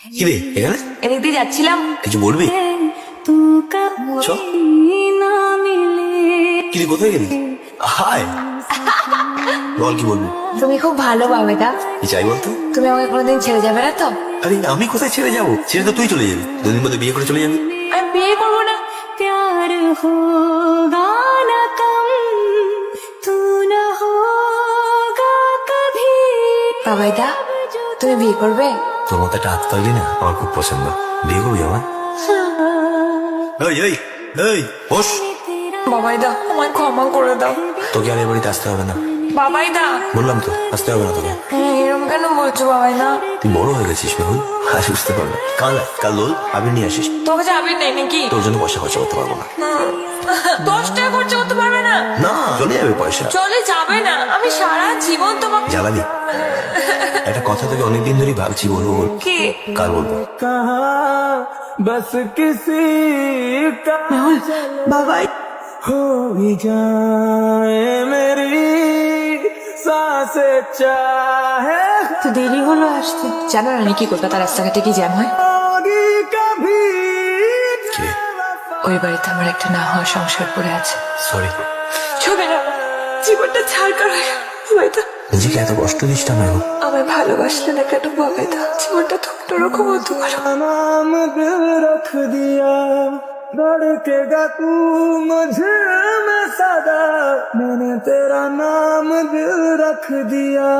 কি রে এখানে এদিক দিয়ে যাচ্ছিলাম। কিছু বলবি? চ। কি রে কোথায় গেলি? হায় বল কি বলবি? তুমি খুব ভালো বাবেদা। কি চাই বলতো? তুমি আমাকে কোনোদিন ছেড়ে যাবে না তো? আরে আমি কোথায় ছেড়ে যাবো? ছেড়ে তো তুই চলে যাবি, 2 দিন মধ্যে বিয়ে করে চলে যাবি। আমি বিয়ে করবো না। प्यार होगा न कम तू न होगा कभी বাবাইদা তুমি বিয়ে করবে? তোর মতো একটা হাত পাইলি না আমার খুব পছন্দ। বিয়ে করবি আমার? এই এই এই বস। বাবাইদা আমায় ক্ষমা করে দাও। তোকে আর এ বাড়িতে আসতে হবে না। বাবাইদা বললাম তো আসতে হবে না তোকে। এরকম কেন বলছো বাবাইদা? তুই বড় হয়ে গেছিস মেহুল, আজ বুঝতে পারবে। কাল দোল আবির নিয়ে আসিস। তোকে যাবি নেই নাকি? তোর জন্য পয়সা খরচা করতে পারবো না। 10 টাকা খরচা করতে পারবে না? না চলে যাবে পয়সা। চলে যাবে না, আমি সারা জীবন তোমাকে জ্বালাবি। একটা কথা তোকে অনেকদিন ধরেই ভাবছি, বলবো কি কাল বলবো। बस किसी का বাবাই हो ही जाए मेरी सांसें चाहे তো দেরি হলো আসতে। জানো না নাকি কলকাতা রাস্তাঘাটে কি জ্যাম হয়? होगी कभी কে? ওই বাড়িতে আমার একটা না হওয়া সংসার পড়ে আছে। সরি। ছবে না, জীবনটা ছাড় করা বাবাইদা। নিজেকে এত কষ্ট দিস না মেহুল। আমায় ভালোবাসলে না কেন বাবাইদা? জীবনটা তো রকম হতে পারো। नाम दिल रख दिया धड़केगा तू मुझे में सदा मैंने तेरा नाम दिल रख दिया